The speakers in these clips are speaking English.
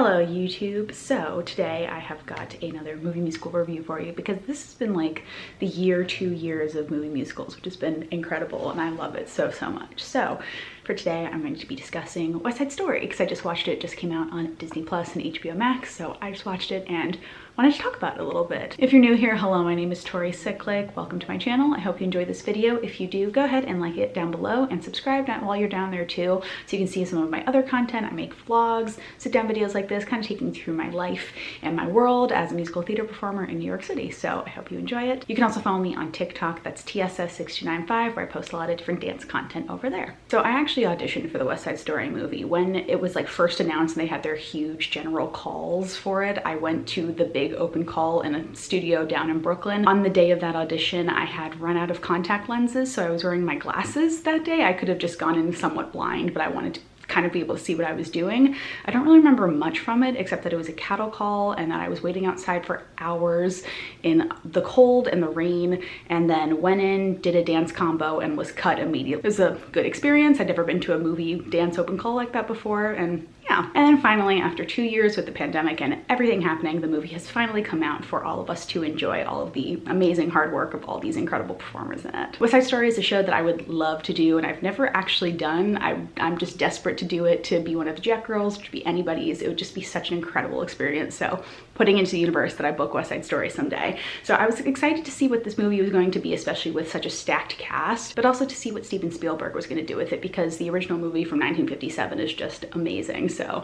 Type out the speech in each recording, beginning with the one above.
Hello YouTube. So today I have got another movie musical review for you because this has been like the 2 years of movie musicals, which has been incredible and I love it so much. So for today I'm going to be discussing West Side Story because I just watched it. It just came out on Disney Plus and HBO Max, so I just watched it and wanted to talk about it a little bit. If you're new here, hello, my name is Tori Cyclic. Welcome to my channel. I hope you enjoy this video. If you do, go ahead and like it down below and subscribe while you're down there too, so you can see some of my other content. I make vlogs, sit down videos like this, kind of taking you through my life and my world as a musical theater performer in New York City. So I hope you enjoy it. You can also follow me on TikTok, that's tss6295, where I post a lot of different dance content over there. So I actually auditioned for the West Side Story movie. When it was like first announced and they had their huge general calls for it, I went to the big open call in a studio down in Brooklyn. On the day of that audition, I had run out of contact lenses, so I was wearing my glasses that day. I could have just gone in somewhat blind, but I wanted to kind of be able to see what I was doing. I don't really remember much from it except that it was a cattle call and that I was waiting outside for hours in the cold and the rain, and then went in, did a dance combo and was cut immediately. It was a good experience. I'd never been to a movie dance open call like that before, and yeah. And then finally, after 2 years with the pandemic and everything happening, the movie has finally come out for all of us to enjoy all of the amazing hard work of all these incredible performers in it. West Side Story is a show that I would love to do and I've never actually done. I'm just desperate to do it, to be one of the Jet Girls, to be anybody's. It would just be such an incredible experience. So putting into the universe that I book West Side Story someday. So I was excited to see what this movie was going to be, especially with such a stacked cast, but also to see what Steven Spielberg was going to do with it, because the original movie from 1957 is just amazing. So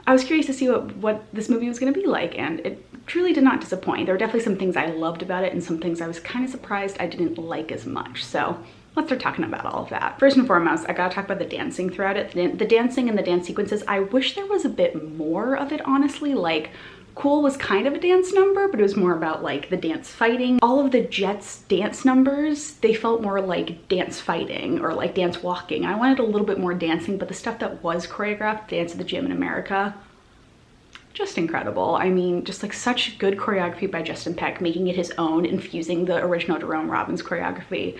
I was curious to see what this movie was going to be like, and it truly did not disappoint. There were definitely some things I loved about it and some things I was kind of surprised I didn't like as much. So let's start talking about all of that. First and foremost, I gotta talk about the dancing throughout it. The dancing and the dance sequences, I wish there was a bit more of it, honestly. Like, Cool was kind of a dance number, but it was more about like the dance fighting. All of the Jets dance numbers, they felt more like dance fighting or like dance walking. I wanted a little bit more dancing, but the stuff that was choreographed, Dance at the Gym in America, just incredible. I mean, just like such good choreography by Justin Peck, making it his own, infusing the original Jerome Robbins choreography.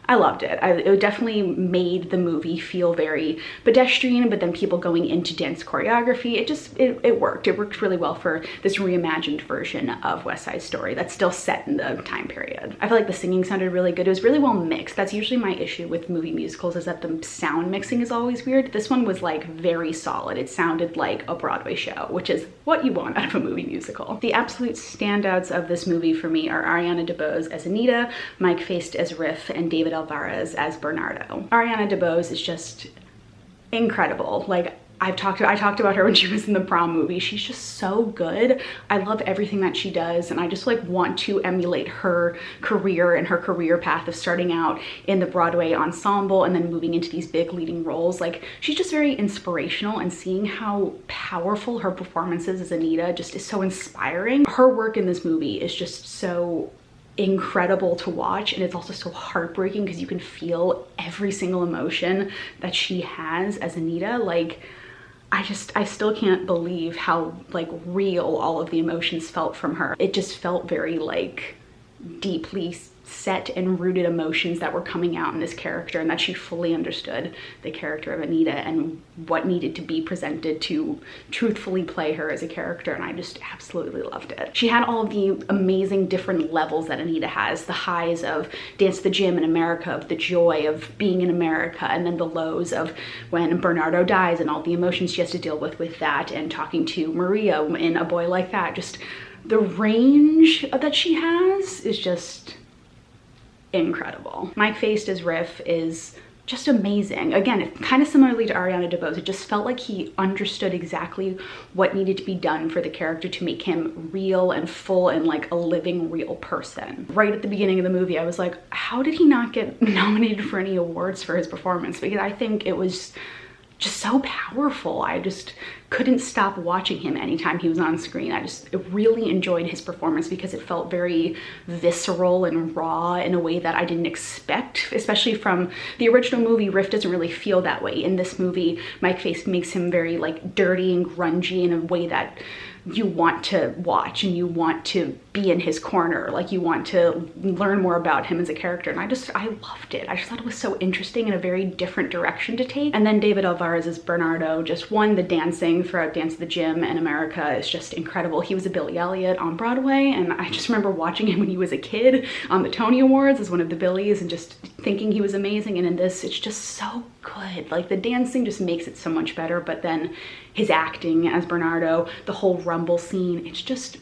I loved it. It definitely made the movie feel very pedestrian, but then people going into dance choreography, it worked. It worked really well for this reimagined version of West Side Story that's still set in the time period. I feel like the singing sounded really good. It was really well mixed. That's usually my issue with movie musicals, is that the sound mixing is always weird. This one was like very solid. It sounded like a Broadway show, which is what you want out of a movie musical. The absolute standouts of this movie for me are Ariana DeBose as Anita, Mike Faist as Riff, and David Alvarez as Bernardo. Ariana DeBose is just incredible. Like, I talked about her when she was in the Prom movie. She's just so good. I love everything that she does, and I just like want to emulate her career and her career path of starting out in the Broadway ensemble and then moving into these big leading roles. Like, she's just very inspirational, and seeing how powerful her performance is as Anita just is so inspiring. Her work in this movie is just so incredible to watch, and it's also so heartbreaking because you can feel every single emotion that she has as Anita. Like, I still can't believe how like real all of the emotions felt from her. It just felt very like deeply set and rooted emotions that were coming out in this character, and that she fully understood the character of Anita and what needed to be presented to truthfully play her as a character, and I just absolutely loved it. She had all of the amazing different levels that Anita has, the highs of Dance at the Gym in America, of the joy of being in America, and then the lows of when Bernardo dies and all the emotions she has to deal with that, and talking to Maria in A Boy Like That. Just the range that she has is just incredible. Mike Faist as Riff is just amazing. Again, it's kind of similarly to Ariana DeBose. It just felt like he understood exactly what needed to be done for the character to make him real and full and like a living real person. Right at the beginning of the movie, I was like, how did he not get nominated for any awards for his performance? Because I think it was just so powerful. I just couldn't stop watching him anytime he was on screen. I just really enjoyed his performance because it felt very visceral and raw in a way that I didn't expect, especially from the original movie. Riff doesn't really feel that way. In this movie, Mike Faist makes him very like dirty and grungy in a way that you want to watch and you want to be in his corner. Like you want to learn more about him as a character. And I loved it. I just thought it was so interesting and a very different direction to take. And then David Alvarez's Bernardo, just one, the dancing throughout Dance at the Gym in America is just incredible. He was a Billy Elliot on Broadway, and I just remember watching him when he was a kid on the Tony Awards as one of the Billies and just thinking he was amazing. And in this, it's just so good. Like the dancing just makes it so much better, but then his acting as Bernardo, the whole rumble scene, it's just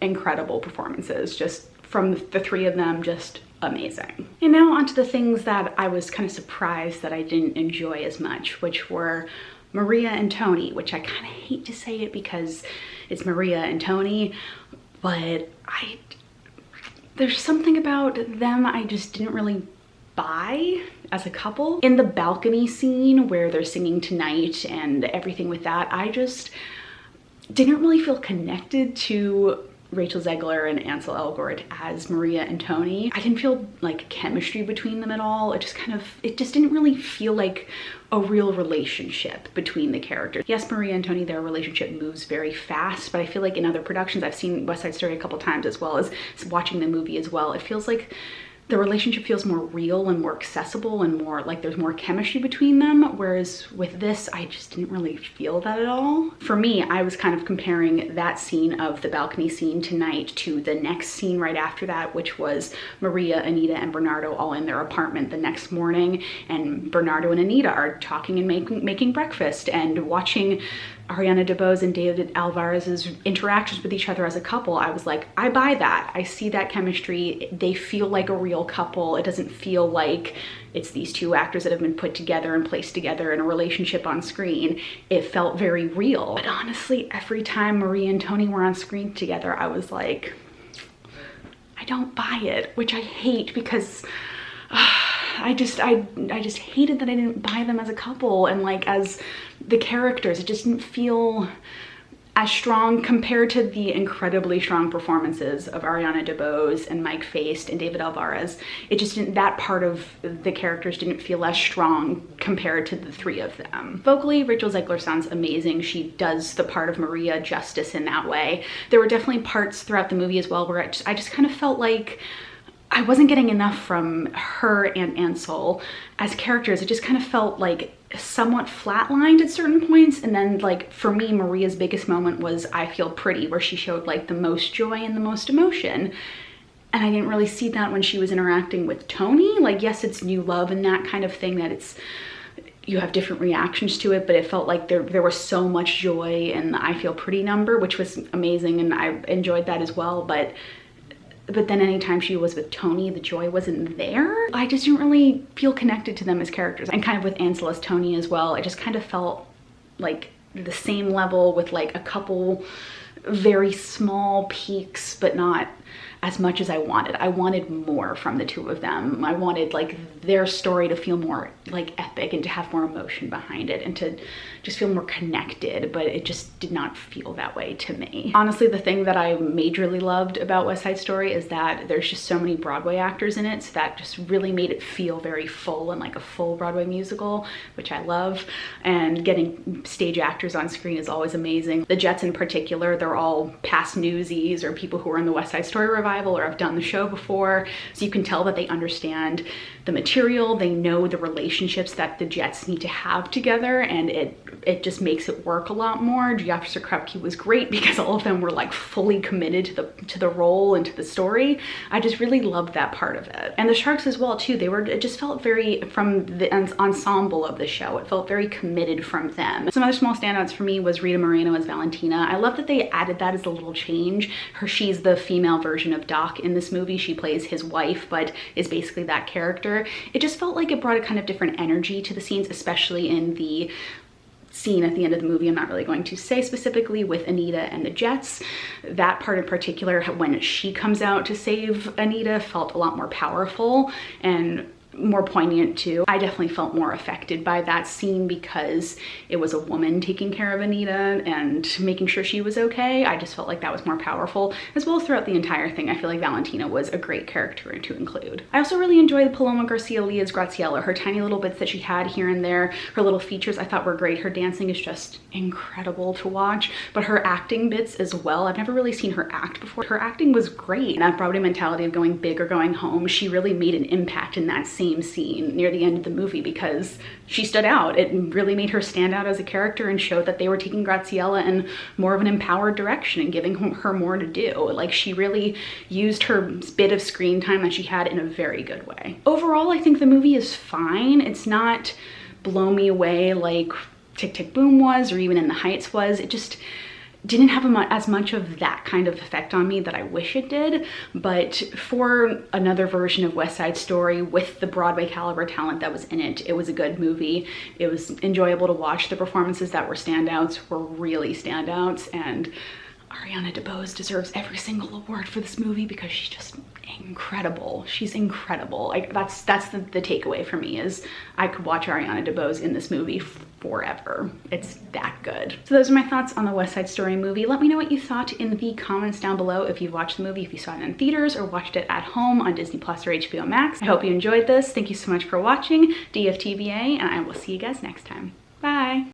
incredible performances just from the three of them, just amazing. And now onto the things that I was kind of surprised that I didn't enjoy as much, which were Maria and Tony, which I kind of hate to say it because it's Maria and Tony, but there's something about them I just didn't really buy as a couple. In the balcony scene where they're singing Tonight and everything with that, I just didn't really feel connected to Rachel Zegler and Ansel Elgort as Maria and Tony. I didn't feel like chemistry between them at all. It just didn't really feel like a real relationship between the characters. Yes, Maria and Tony, their relationship moves very fast, but I feel like in other productions, I've seen West Side Story a couple times as well as watching the movie as well, it feels like the relationship feels more real and more accessible and more like there's more chemistry between them, whereas with this, I just didn't really feel that at all. For me, I was kind of comparing that scene of the balcony scene Tonight to the next scene right after that, which was Maria, Anita, and Bernardo all in their apartment the next morning, and Bernardo and Anita are talking and making breakfast and watching Ariana DeBose and David Alvarez's interactions with each other as a couple. I was like, I buy that. I see that chemistry. They feel like a real couple. It doesn't feel like it's these two actors that have been put together and placed together in a relationship on screen. It felt very real. But honestly, every time Maria and Tony were on screen together, I was like, I don't buy it, which I hate because I just hated that I didn't buy them as a couple and like as the characters. It just didn't feel as strong compared to the incredibly strong performances of Ariana DeBose and Mike Faist and David Alvarez. It just didn't, that part of the characters didn't feel as strong compared to the three of them. Vocally, Rachel Zegler sounds amazing. She does the part of Maria justice in that way. There were definitely parts throughout the movie as well where I just kind of felt like I wasn't getting enough from her and Ansel as characters. It just kind of felt like somewhat flatlined at certain points. And then like for me, Maria's biggest moment was I Feel Pretty, where she showed like the most joy and the most emotion. And I didn't really see that when she was interacting with Tony. Like, yes, it's new love and that kind of thing, that you have different reactions to it, but it felt like there was so much joy in the I Feel Pretty number, which was amazing. And I enjoyed that as well. But then anytime she was with Tony, the joy wasn't there. I just didn't really feel connected to them as characters. And kind of with Ansel as Tony as well, I just kind of felt like the same level with like a couple very small peaks, but not as much as I wanted. I wanted more from the two of them. I wanted like their story to feel more like epic and to have more emotion behind it and to just feel more connected, but it just did not feel that way to me. Honestly, the thing that I majorly loved about West Side Story is that there's just so many Broadway actors in it, so that just really made it feel very full and like a full Broadway musical, which I love. And getting stage actors on screen is always amazing. The Jets in particular, they're all past Newsies or people who are in the West Side Story revival or have done the show before, so you can tell that they understand the material, they know the relationships that the Jets need to have together, and it just makes it work a lot more. G. Officer Krupke was great because all of them were like fully committed to the role and to the story. I just really loved that part of it. And the Sharks as well too, it just felt very, from the ensemble of the show, it felt very committed from them. Some other small standouts for me was Rita Moreno as Valentina. I love that they added that as a little change. She's the female version of Doc in this movie. She plays his wife, but is basically that character. It just felt like it brought a kind of different energy to the scenes, especially in the scene at the end of the movie. I'm not really going to say specifically with Anita and the Jets. That part in particular, when she comes out to save Anita, felt a lot more powerful, and more poignant too. I definitely felt more affected by that scene because it was a woman taking care of Anita and making sure she was okay. I just felt like that was more powerful, as well as throughout the entire thing. I feel like Valentina was a great character to include. I also really enjoyed Paloma Garcia Lea's Graciela. Her tiny little bits that she had here and there, her little features I thought were great. Her dancing is just incredible to watch, but her acting bits as well. I've never really seen her act before. Her acting was great. That Broadway mentality of going big or going home, she really made an impact in that same scene near the end of the movie because she stood out. It really made her stand out as a character and showed that they were taking Graciela in more of an empowered direction and giving her more to do. Like, she really used her bit of screen time that she had in a very good way. Overall, I think the movie is fine. It's not blow me away like Tick, Tick, Boom was, or even In the Heights was. It just didn't have as much of that kind of effect on me that I wish it did. But for another version of West Side Story with the Broadway caliber talent that was in it, it was a good movie. It was enjoyable to watch. The performances that were standouts were really standouts, and Ariana DeBose deserves every single award for this movie because she's just incredible. She's incredible. Like, that's the takeaway for me, is I could watch Ariana DeBose in this movie forever. It's that good. So those are my thoughts on the West Side Story movie. Let me know what you thought in the comments down below if you've watched the movie, if you saw it in theaters or watched it at home on Disney Plus or HBO Max. I hope you enjoyed this. Thank you so much for watching DFTBA, and I will see you guys next time. Bye.